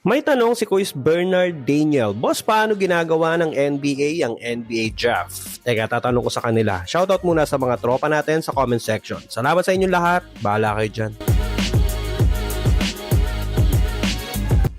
May tanong si Quiz Bernard Daniel, Boss, paano ginagawa ng NBA ang NBA draft? Teka, tatanong ko sa kanila. Shoutout muna sa mga tropa natin sa comment section. Salamat sa inyong lahat. Bahala kayo dyan.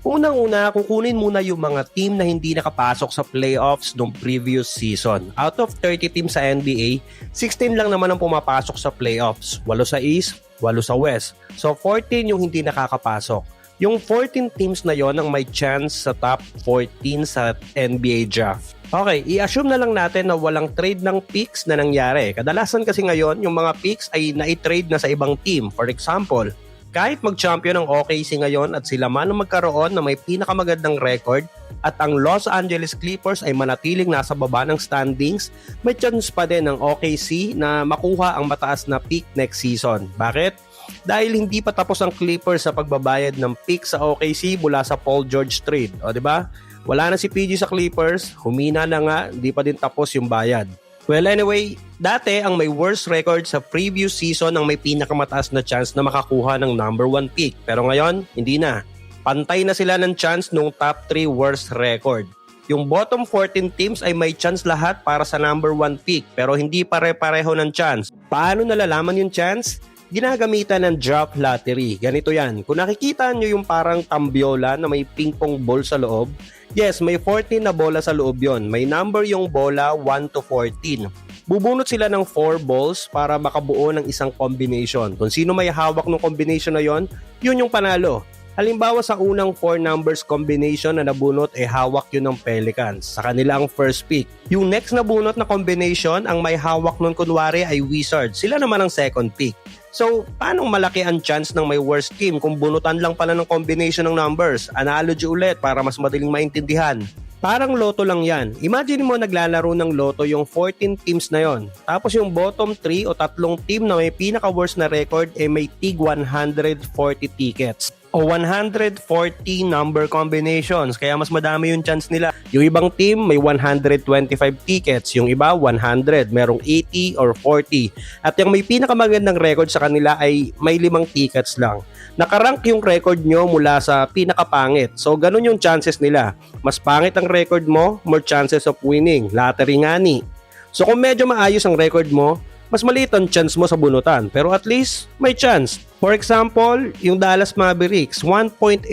Unang-una, kukunin muna yung mga team na hindi nakapasok sa playoffs nung previous season. Out of 30 teams sa NBA, 16 lang naman ang pumapasok sa playoffs. 8 sa East, 8 sa West. So 14 yung hindi nakakapasok. Yung 14 teams na yon ang may chance sa top 14 sa NBA draft. Okay, i-assume na lang natin na walang trade ng picks na nangyari. Kadalasan kasi ngayon, yung mga picks ay na-trade na sa ibang team. For example, kahit mag-champion ang OKC ngayon at sila man ang magkaroon na may pinakamagandang record at ang Los Angeles Clippers ay manatiling nasa baba ng standings, may chance pa din ng OKC na makuha ang mataas na pick next season. Bakit? Dahil hindi pa tapos ang Clippers sa pagbabayad ng pick sa OKC mula sa Paul George trade. O, diba? Wala na si PG sa Clippers, humina na nga, hindi pa din tapos yung bayad. Well, anyway, dati ang may worst record sa previous season ang may pinakamataas na chance na makakuha ng number 1 pick. Pero ngayon, hindi na. Pantay na sila ng chance nung top 3 worst record. Yung bottom 14 teams ay may chance lahat para sa number 1 pick pero hindi pare-pareho ng chance. Paano nalalaman yung chance? Ginagamitan ng draft lottery. Ganito yan. Kung nakikita nyo yung parang tambiola na may ping-pong ball sa loob, yes, may 14 na bola sa loob yon. May number yung bola 1 to 14. Bubunot sila ng 4 balls para makabuo ng isang combination. Kung sino may hawak ng combination na yon, yun yung panalo. Halimbawa sa unang 4 numbers combination na nabunot hawak yun ng Pelicans sa kanilang first pick. Yung next na bunot na combination, ang may hawak nun kunwari ay Wizards. Sila naman ang second pick. So, paano malaki ang chance ng may worst team kung bunutan lang pala ng combination ng numbers? Analogy ulit para mas madaling maintindihan. Parang loto lang yan. Imagine mo naglalaro ng loto yung 14 teams na yon. Tapos yung bottom 3 o tatlong team na may pinaka-worst na record may tig 140 tickets o 140 number combinations. Kaya mas madami yung chance nila. Yung ibang team may 125 tickets, yung iba 100, merong 80 or 40. At yung may pinakamagandang record sa kanila ay may 5 tickets lang. Nakarank yung record nyo mula sa pinakapangit. So ganun yung chances nila. Mas pangit ang record mo, more chances of winning. Lottery nga ni. So kung medyo maayos ang record mo, mas maliit ang chance mo sa bunutan, pero at least may chance. For example, yung Dallas Mavericks, 1.8%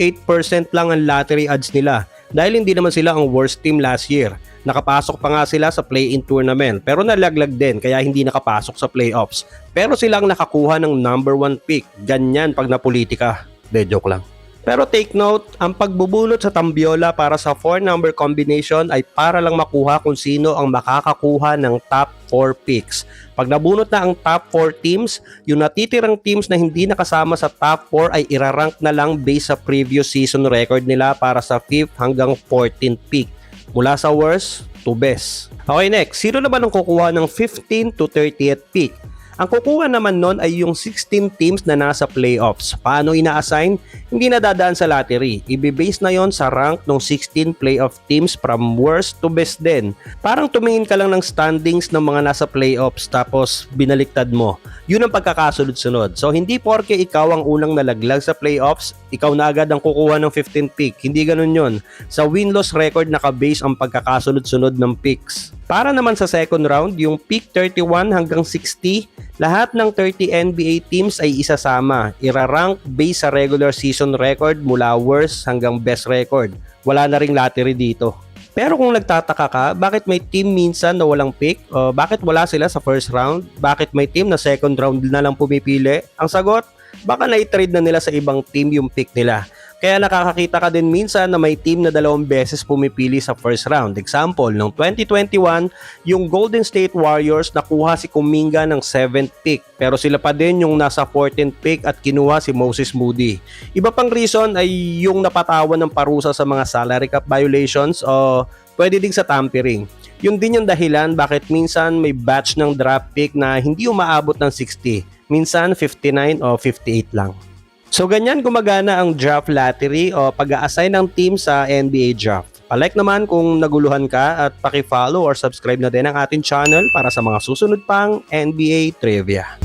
lang ang lottery odds nila dahil hindi naman sila ang worst team last year. Nakapasok pa nga sila sa play-in tournament pero nalaglag din kaya hindi nakapasok sa playoffs. Pero silang nakakuha ng number 1 pick. Ganyan pag napolitika. De, joke lang. Pero take note, ang pagbubunot sa tambiola para sa 4 number combination ay para lang makuha kung sino ang makakakuha ng top 4 picks. Pag nabunot na ang top 4 teams, yung natitirang teams na hindi nakasama sa top 4 ay irarank na lang based sa previous season record nila para sa 5th hanggang 14th pick. Mula sa worst to best. Okay, next. Sino naman ang kukuha ng 15 to 30th pick? Ang kukuha naman nun ay yung 16 teams na nasa playoffs. Paano ina-assign? Hindi na dadaan sa lottery. Ibe-base na yon sa rank ng 16 playoff teams from worst to best din. Parang tumingin ka lang ng standings ng mga nasa playoffs tapos binaliktad mo. Yun ang pagkakasunod-sunod. So hindi porke ikaw ang unang nalaglag sa playoffs, ikaw na agad ang kukuha ng 15 pick. Hindi ganun yon. Sa win-loss record nakabase ang pagkakasunod-sunod ng picks. Para naman sa second round, yung pick 31 hanggang 60, lahat ng 30 NBA teams ay isasama. Irarank based sa regular season record mula worst hanggang best record. Wala na ring lottery dito. Pero kung nagtataka ka, bakit may team minsan na walang pick? O bakit wala sila sa first round? Bakit may team na second round na lang pumipili? Ang sagot, baka na-trade na nila sa ibang team yung pick nila. Kaya nakakakita ka din minsan na may team na 2 beses pumipili sa first round. Example, noong 2021, yung Golden State Warriors nakuha si Kuminga ng 7th pick. Pero sila pa din yung nasa 14th pick at kinuha si Moses Moody. Iba pang reason ay yung napatawan ng parusa sa mga salary cap violations o pwede din sa tampering. Yun din yung dahilan bakit minsan may batch ng draft pick na hindi umaabot ng 60. Minsan 59 o 58 lang. So ganyan gumagana ang draft lottery o pag-a-assign ng team sa NBA draft. Palike naman kung naguluhan ka at paki-follow or subscribe na din ang ating channel para sa mga susunod pang NBA trivia.